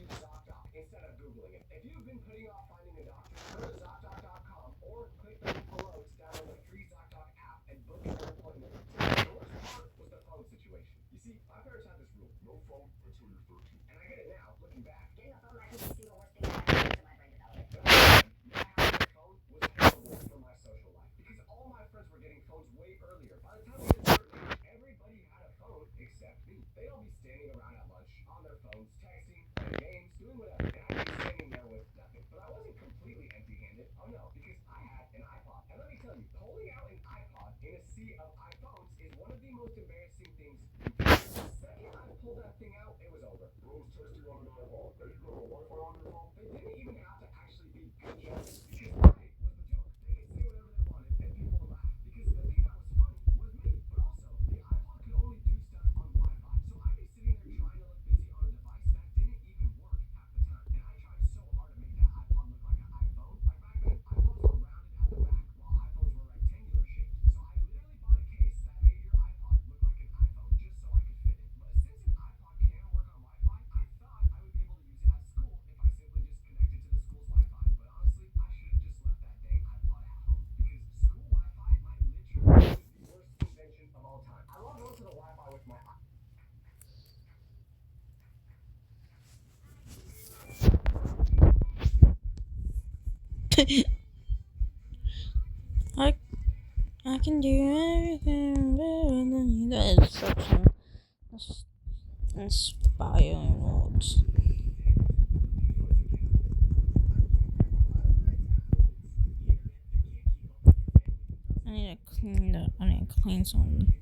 S3: use ZocDoc instead of Googling it. If you've been putting off finding a doctor, go to ZocDoc.com or click the link below to download the free ZocDoc app and book your appointment. The worst part was the phone situation. You see, my parents had this rule:
S4: No phone until you're 13.
S3: and I get it now, looking back.
S2: Getting a phone might be the single worst thing that ever happened to my brain development.
S3: But at the time, not having a phone was horrible for my social life because all my friends were getting phones way earlier. By the time we hit a certain age, everybody had a phone except me. They'd all be standing around at lunch on their phones, texting, playing games, doing whatever, and I'd be standing there with nothing. But I wasn't completely empty-handed. Oh no, because I had an iPod. And let me tell you, pulling out an iPod in a sea of iPhones is one of the most embarrassing things you can do. The second I pulled that thing out, it was over.
S4: Bros texting on an iPod. Hey, you got a Wi-Fi on your phone?
S3: They didn't even have to actually be good jokes, because I was the joke. They could say whatever they wanted and people would laugh. Because the thing that was funny was me. But also, the iPod could only do stuff on Wi-Fi. So I'd be sitting there trying to look busy on a device that didn't even work half the time. And I tried so hard to make that iPod look like an iPhone. Like back then, iPods were rounded at the back while iPhones were rectangular shaped. So I literally bought a case that made your iPod look like an iPhone just so I could fit it. But since an iPod can work on Wi-Fi, I thought I would be able to use it at school if I simply just connected to the school's Wi-Fi. But honestly, I should have just left that dang iPod at home because school Wi-Fi might literally be the worst invention of all time. I love going to the Wi-Fi with my
S1: I can do everything better than you. That is such an inspiring words. I need to clean that. I need to clean something.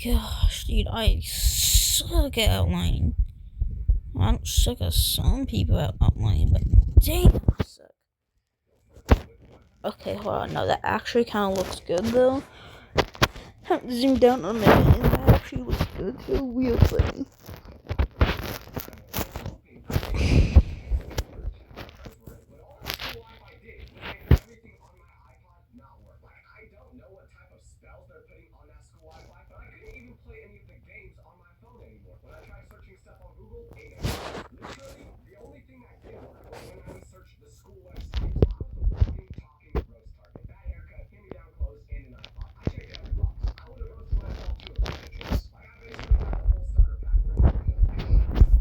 S1: Gosh, dude, I suck at outlining. I don't suck as some people at online, but damn, I suck. Okay, hold on. No, that actually kind of looks good though. Have to zoom down on it, and that actually looks good. It's a real thing.
S3: I don't know what type of spells they're putting on that school Wi-Fi, but I couldn't even play any of the games on my phone anymore. When I tried searching stuff on Google, it never worked. Literally, the only thing that did work was when I would search the school website. So I was a walking, talking roast target. Bad haircut, hand-me-down clothes, and an iPod. I checked every box. I would have roasted myself too if I had a choice. Like I basically had a full starter pack for neighborhood. And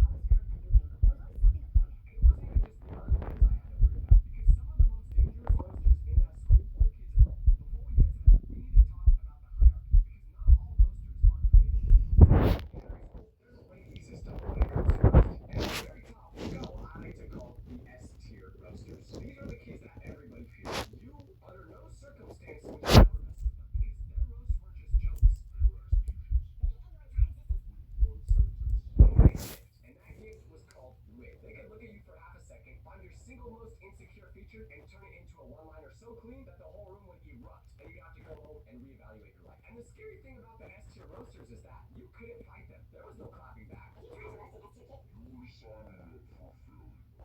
S3: it wasn't even just the other kids I had to worry about, because some of the most dangerous roasters in that school weren't kids at all. But before we get to them, we need to talk about the hierarchy, because not all roasters are created equal. In every school, there's a ranking system when it comes to roasting. And at the very top, we've got what I like to call the S-tier roasters. These are the kids that everybody fears. You, under no circumstance, would ever mess with them, because their roasts were just jokes. They were executions. And that gift was called wit. They could look at you for half a second, find your single most insecure feature, and turn it into a one-liner so clean that the whole room would erupt, and you'd have to go home and reevaluate your life. And the scary thing about the S-tier roasters is that you couldn't fight them. There was no clapping back.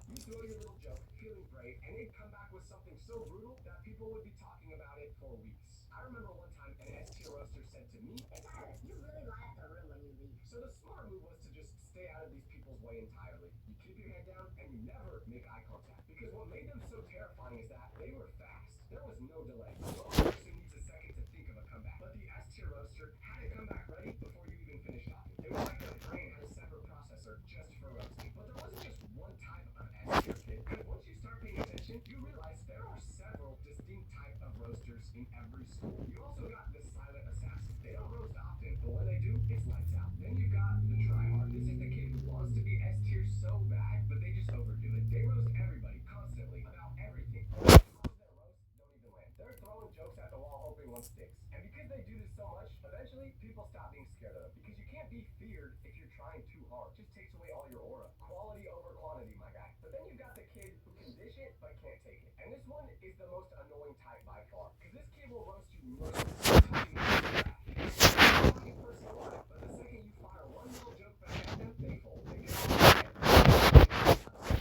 S3: You throw your little joke, feeling brave, and they'd come back with something so brutal that people would be talking about it for weeks. I remember one time an S-tier roaster said to me,
S2: Hey Tyler, you really light up the room when you leave.
S3: so the smart move was to just stay out of these people's way entirely. You keep your head down and you never make eye contact. Because what made them so terrifying is that they were fast. There was no delay. A normal person needs a second to think of a comeback. But the S-tier roaster had a comeback ready before you even finished talking. It was like their brain had a separate processor just for roasting. But there wasn't just one type of S-tier kid. Because once you start paying attention, you realize there are several distinct types of roasters in every school. You also got the silent assassin. They don't roast often, but when they do, it's lights out. Then you got the tryhard. This is the kid who wants to be S-tier so bad, but they just overdo it. They roast everybody constantly about everything. Most of their roasts don't even land. They're throwing jokes at the wall hoping one sticks. And because they do this so much, eventually people stop being scared of them. Because you can't be feared if you're trying too hard. It just takes away all your aura. Quality over quantity, my guy. But then you've got the kid who can dish it but can't take it. And this one is the most annoying type by far. Because this kid will roast you mercilessly until you person alive. But the second you fire one little joke back at them, they fold. They get all mad.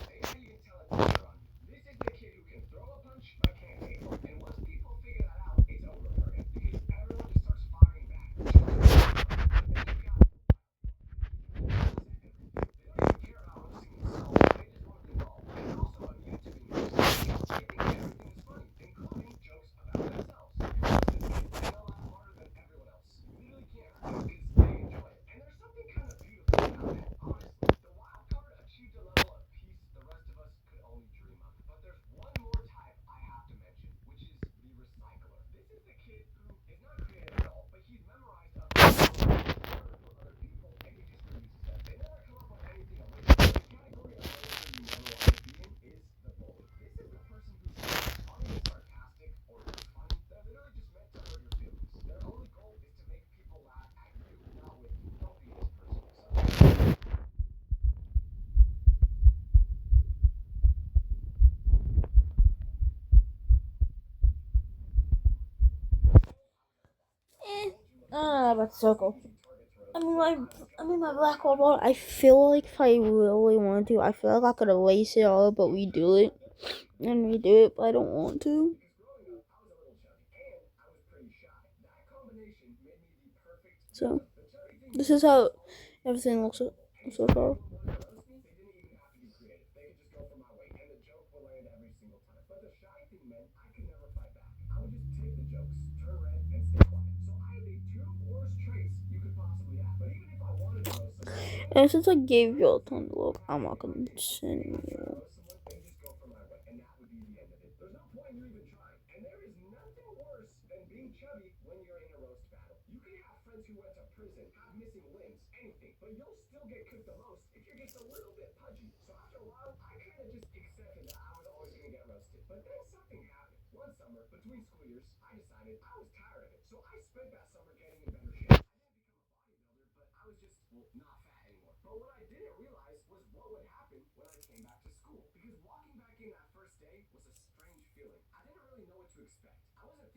S3: They might even tell a teacher on you. This is the kid who can throw a punch but can't take it. And once people figure that out, it's over for him. Because everyone just starts firing back. But then you've got they don't even care about roasting themselves. They just want to be involved. And they're also immune to being roasted. They think everything is funny, including jokes about themselves. You roast this kid, and they'll laugh harder than everyone else. You literally can't hurt them because they enjoy it. And there's something kind of beautiful about that, honestly. The wild card achieved a level of peace the rest of us could only dream of. But there's one more type I have to mention, which is the recycler. This is the kid who is not creative at all, but he's memorized a bunch of for other people, and he just reuses them. They never come up with anything original. The category of roaster you never want to be in is the bully. This is the person who's not even sarcastic or just funny. They're literally just meant to hurt your feelings. Their only goal is to make people laugh at you, not with you. Don't be this person.
S1: But circle. My black hole ball. I feel like if I really wanted to, I feel like I could erase it all, but redo it and redo it. But I don't want to. So this is how everything looks so far. And since I gave you a ton of love, I'm not gonna continue.
S3: Who went to prison, have missing limbs, anything, but you'll still get cooked the most if you're just a little bit pudgy. So after a while, I kind of just accepted that I was always going to get roasted. But then something happened. One summer, between school years, I decided I was tired of it. So I spent that summer getting in better shape. I didn't become a bodybuilder, but I was just, not fat anymore. But what I didn't realize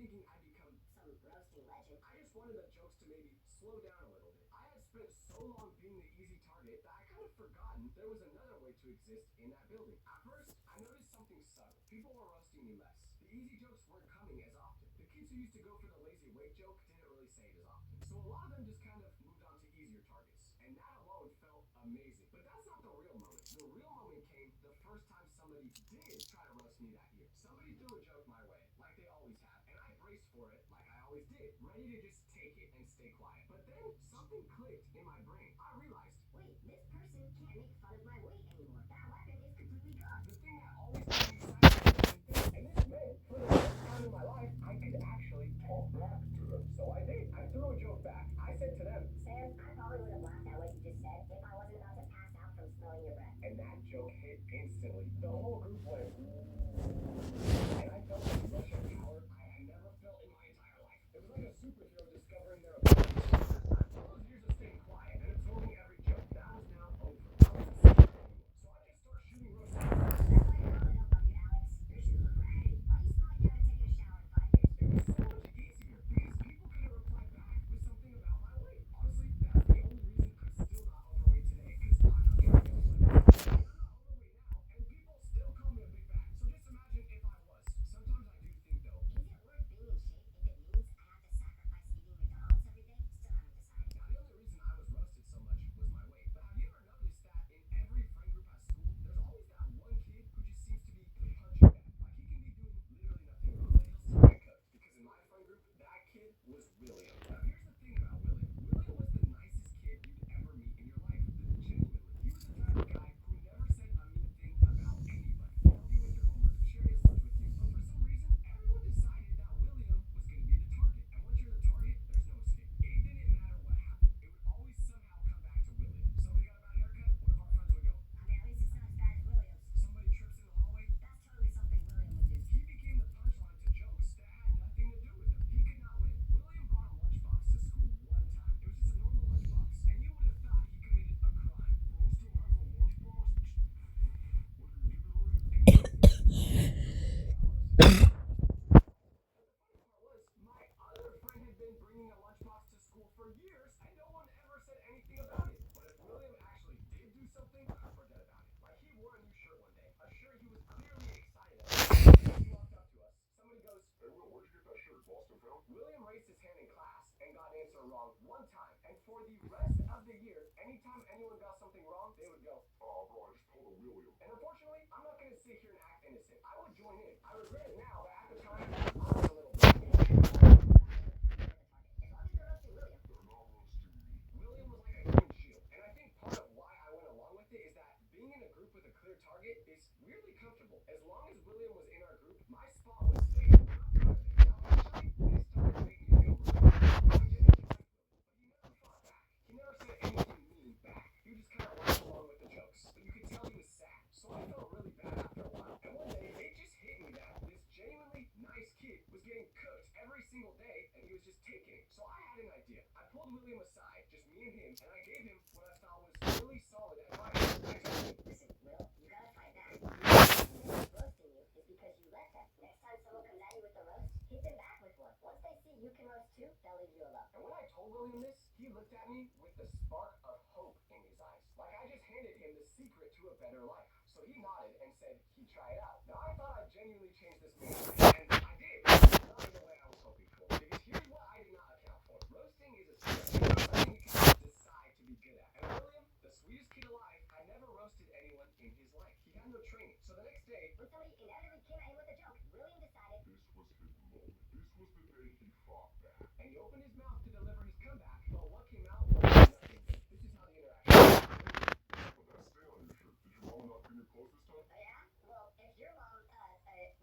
S3: thinking I'd become
S2: some roasting legend.
S3: I just wanted the jokes to maybe slow down a little bit. I had spent so long being the easy target that I kind of forgotten there was another way to exist in that building. At first, I noticed something subtle. People were roasting me less. The easy jokes weren't coming as often. The kids who used to go for the lazy weight joke didn't really say it as often. So a lot of them just kind of moved on to easier targets. And that alone felt amazing. But that's not the real moment. The real moment came the first time somebody did try to roast me that year. Somebody threw a joke my way, like they always have, and I braced for it like I always did, ready to just take it and stay quiet. But then something clicked in my brain. I realized,
S2: wait, this person can't make fun of my weight anymore. That weapon is completely gone.
S3: the thing that always made me silent, and this meant for the first time in my life, I could actually talk back to them. So I did. I threw a joke back. I said to them,
S2: Sam, I probably would have laughed at what you just said if I wasn't about to pass out from smelling your breath.
S3: and that joke hit instantly. The whole group went, and I felt a rush of power I had never felt in my entire life. It was like a superhero discovering their ability. All those years of staying quiet and absorbing every joke, that was now over. I wasn't scared anymore. So I just started shooting roasts.
S2: That's why I don't love you, Alex. Your shoes look great. Why do you smell like you haven't taken a shower in 5 years?
S3: It was so much easier because people couldn't reply back with something about my weight. Honestly, that's the only reason I'm still not overweight today, because I'm not trying to get slim. I'm not overweight now, and people still call me a big bag. So just imagine if I was. Sometimes I do think though,
S2: Is it worth being in shape if it means I have to sacrifice eating McDonald's every day? Still haven't decided.
S3: now the only reason I was roasted so much was my weight. But have you ever noticed that in every friend group at school, there's always that one kid who just seems to be the punching bag. Like he can be doing literally nothing wrong, but he'll still get cooked. Because in my friend group, that kid was William. Now here's the thing about William. William was the nicest kid you'd ever meet in your life. Genuinely. He was the type of guy who never said a mean thing about anybody. He'd help you with your homework, share his lunch with you. But for some reason, everyone decided that William was going to be the target. And once you're the target, there's no escape. It didn't matter what happened. It would always somehow come back to William. Somebody got a bad haircut, one of our friends would go.
S2: I mean, at least it's not as bad as Williams.
S3: Somebody trips in the hallway.
S2: That's totally something William would do.
S3: He became the punchline to jokes that had nothing to do with him. He could not win. William brought a lunchbox to school one time. It was just a normal lunchbox. And you would have thought he committed a crime.
S4: Bro still has a lunchbox? What, did you give it already?
S3: And you would think the funny part was, my other friend had been bringing a lunchbox to school for years, and no one ever said anything about it. But if William actually did do something, forget about it. Like he wore a new shirt one day, a shirt he was clearly excited about. He walked up to us. Somebody goes,
S4: Hey Will, where'd you get that shirt? Boston found?
S3: William raised his hand in class and got an answer wrong one time. And for the rest of the year, anytime anyone got something wrong, they would go.
S4: Aw, bro, I just told a William.
S3: And unfortunately, I'm not going to sit here and act innocent. I would join in. I regret it now, but at the time, I was a little bit.
S2: As long as they're roasting William.
S4: They're not roasting me.
S3: William was like a human shield. And I think part of why I went along with it is that being in a group with a clear target is weirdly comfortable. As long as William was in our group, my spot was safe. I'm proud of it. Now, eventually, this started to make me feel really bad. I genuinely liked William, but he never fought back. He never said anything mean back. He just kind of went along with the jokes. But you could tell he was sad. So I felt really bad after a while. And one day, it just hit me that this genuinely nice kid was getting cooked every single day, and he was just taking it. So I had an idea. I pulled William aside, just me and him, and I gave him what I thought was really solid advice. I told him,
S2: Listen, Will, you gotta fight back. The reason they're roasting you is because you let them. Next time someone comes at you with a roast, hit them back with one. Once they see you can roast too, they'll leave you alone.
S3: and when I told William this, he looked at me with the spark of hope in his eyes. Like I just handed him the secret to a better life. So he nodded and said he'd try it out. Now I thought I'd genuinely change this man's life, and I did. Not in the way I was hoping for. Because here's what I did not account for. Roasting is a skill. It's not something you can just decide to be good at. And William, the sweetest kid alive, had never roasted anyone in his life. He had no training. So the next day,
S2: When somebody inevitably came at him with a joke, William decided
S4: This was his moment. This was the day he fought back.
S3: and he opened his mouth to deliver his comeback, but what came out was nothing. This is how the interaction went.
S4: But that stay on your shirt. Did your mama not pin it close this time?
S2: Oh yeah? Well, if your mom,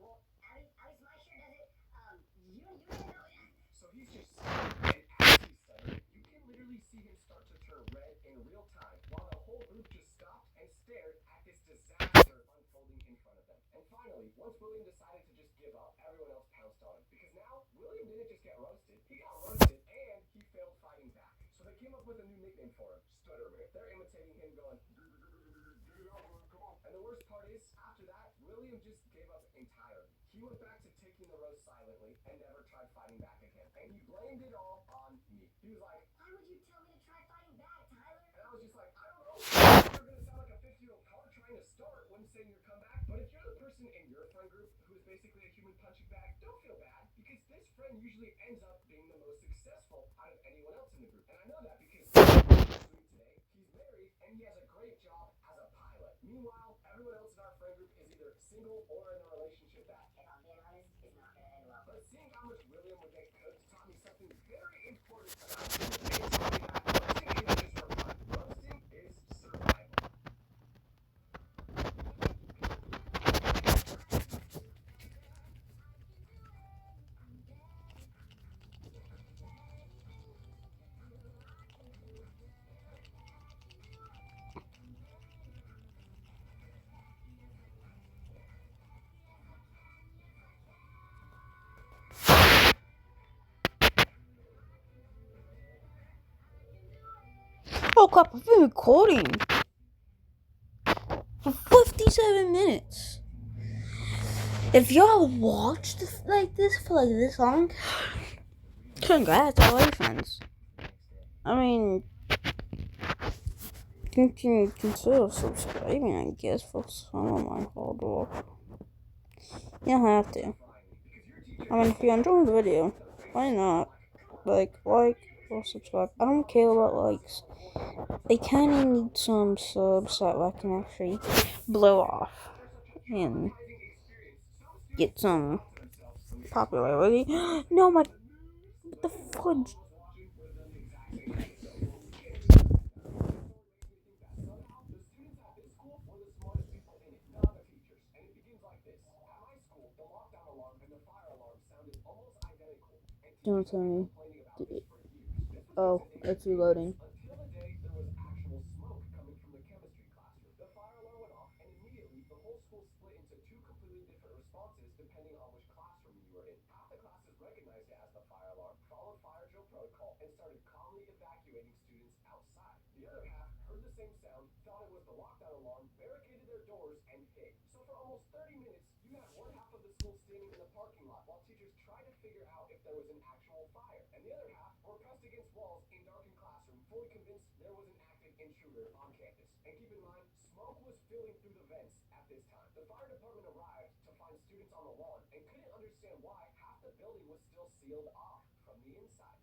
S2: well, at least my shirt does it. You didn't know it.
S3: So he's just stuttering, and as he's stuttering, you can literally see him start to turn red in real time, while the whole group just stopped and stared at this disaster unfolding in front of them. And finally, once William decided to just give up, everyone else pounced on him. Because now, William didn't just get roasted, he got roasted, and he failed fighting back. So they came up with a new nickname for him, Stutterman. They're imitating him going,
S4: Get it out, William. Come on.
S3: and the worst part is, after that, William just gave up entirely. He went back to taking the roast froze silently and never tried fighting back again. And he blamed it all on me. He was like,
S2: Why would you tell me to try fighting back, Tyler?
S3: and I was just like, I don't know. You're gonna sound like a 50-year-old car trying to start when saying your comeback. But if you're the person in your friend group who is basically a human punching bag, don't feel bad because this friend usually ends up being the most successful out of anyone else in the group. And I know that because today he's married and he has a great job as a pilot. Meanwhile, everyone else in our friend group is either single or in a relationship that,
S2: If I'm being honest, is not gonna end well.
S3: but seeing how much William would get cooked taught me something very important about him. It taught me that roasting isn't just for fun. Roasting is survival.
S1: Oh crap, I've been recording for 57 minutes. If y'all watched like this for like this long, congratulations. I mean, you can consider subscribing, I guess, for some of my hard work. You don't have to. I mean, if you're enjoying the video, why not? Like or subscribe. I don't care about likes. I kinda need some subs so I can actually blow off and get some popularity. No, what the fudge? Don't tell me. Oh, it's reloading.
S3: Until the day there was actual smoke coming from the chemistry classroom. The fire alarm went off, and immediately the whole school split into two completely different responses depending on which classroom you were in. Half the classes recognized it as the fire alarm, followed fire drill protocol, and started calmly evacuating students outside. The other half heard the same sound, thought it was the lockdown alarm, barricaded their doors, and hid. So for almost 30 minutes, you had one half of the school standing in the parking lot while teachers tried to figure out if there was an actual fire, and the other half were pressed against walls in darkened classroom, fully convinced there was an active intruder on campus. And keep in mind, smoke was filling through the vents at this time. The fire department arrived to find students on the lawn and couldn't understand why half the building was still sealed off.